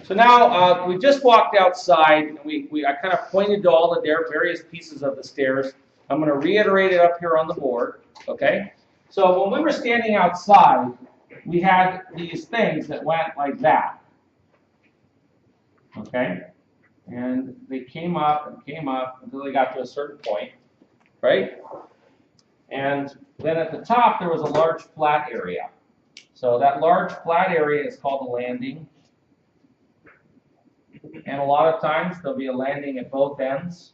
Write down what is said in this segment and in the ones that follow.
So now we just walked outside, and I kind of pointed to all the various pieces of the stairs. I'm going to reiterate it up here on the board, okay? So when we were standing outside, we had these things that went like that, okay? And they came up and came up until they got to a certain point, right? And then at the top, there was a large flat area. So that large flat area is called a landing. And a lot of times, there'll be a landing at both ends.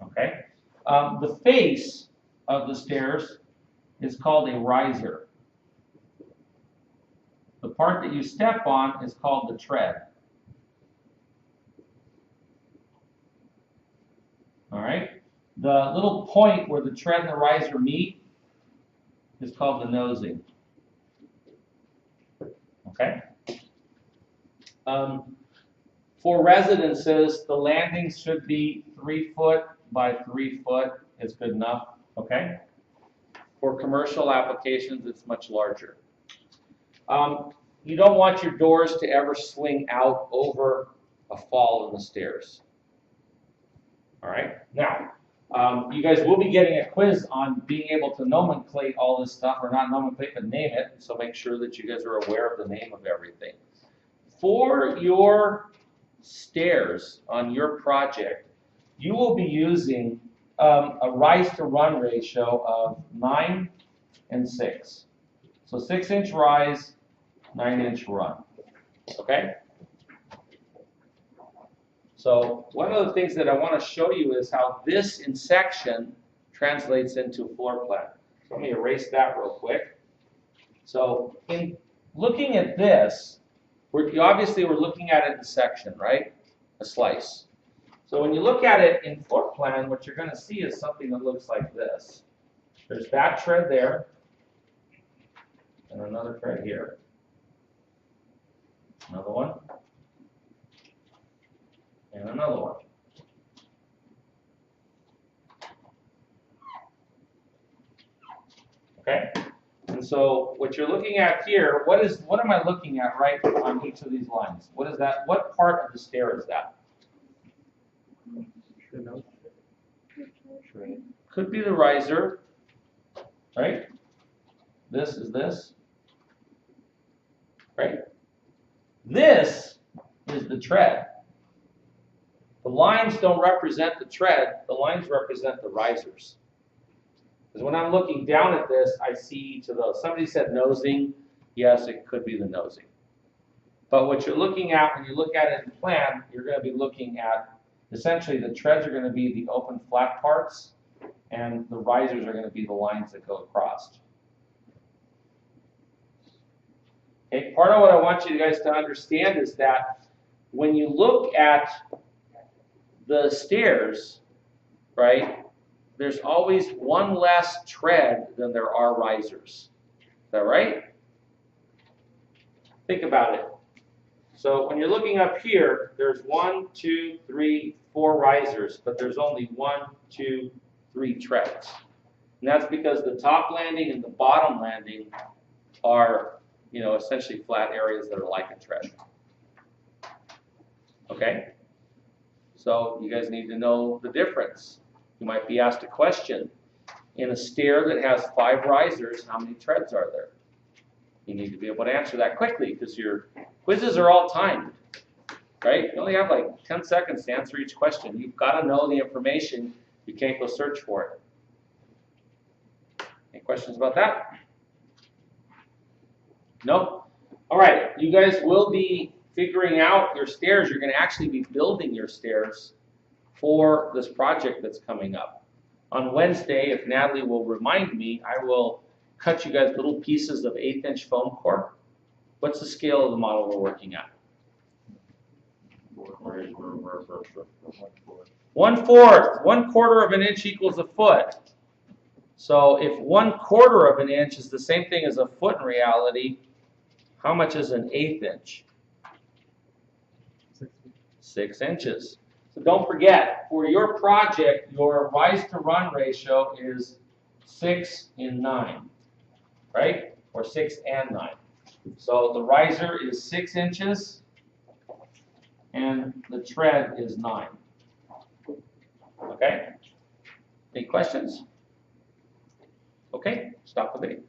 Okay. The face of the stairs is called a riser. The part that you step on is called the tread. All right. The little point where the tread and the riser meet is called the nosing. Okay. For residences, the landings should be 3 foot by 3 foot is good enough. Okay. For commercial applications, it's much larger. You don't want your doors to ever swing out over a fall in the stairs. All right. Now, you guys will be getting a quiz on being able to nomenclate all this stuff, or not nomenclate, but name it. So make sure that you guys are aware of the name of everything. For your stairs on your project, you will be using a rise to run ratio of 9 and 6. So 6-inch rise, 9-inch run. Okay? So one of the things that I want to show you is how this in section translates into floor plan. So let me erase that real quick. So in looking at this, obviously we're looking at it in section, right? A slice. So when you look at it in floor plan, what you're going to see is something that looks like this. There's that tread there, and another tread here. Another one. And another one. Okay? And so what you're looking at here, what am I looking at right on each of these lines? What is that? What part of the stair is that? Could be the riser, right? This is this, right? This is the tread. The lines don't represent the tread, the lines represent the risers. Because when I'm looking down at this, I see each of those. Somebody said nosing. Yes, it could be the nosing. But what you're looking at when you look at it in plan, you're going to be looking at, essentially the treads are going to be the open flat parts, and the risers are going to be the lines that go across. Okay, part of what I want you guys to understand is that when you look at the stairs, right, there's always one less tread than there are risers. Is that right? Think about it. So when you're looking up here, there's 1, 2, 3, 4 risers, but there's only 1, 2, 3 treads. And that's because the top landing and the bottom landing are, essentially flat areas that are like a tread. Okay? So you guys need to know the difference. You might be asked a question. In a stair that has 5 risers, how many treads are there? You need to be able to answer that quickly because your quizzes are all timed, right? You only have like 10 seconds to answer each question. You've got to know the information. You can't go search for it. Any questions about that? No? All right. You guys will be figuring out your stairs. You're going to actually be building your stairs for this project that's coming up. On Wednesday, if Natalie will remind me, I will cut you guys little pieces of 1/8-inch foam core. What's the scale of the model we're working at? 1/4. 1/4 of an inch equals a foot. So if 1/4 of an inch is the same thing as a foot in reality, how much is an 1/8 inch? 6 inches. So don't forget, for your project, your rise to run ratio is 6 in 9, right? or 6 and 9. So the riser is 6 inches and the tread is 9. Okay? Any questions? Okay, stop the video.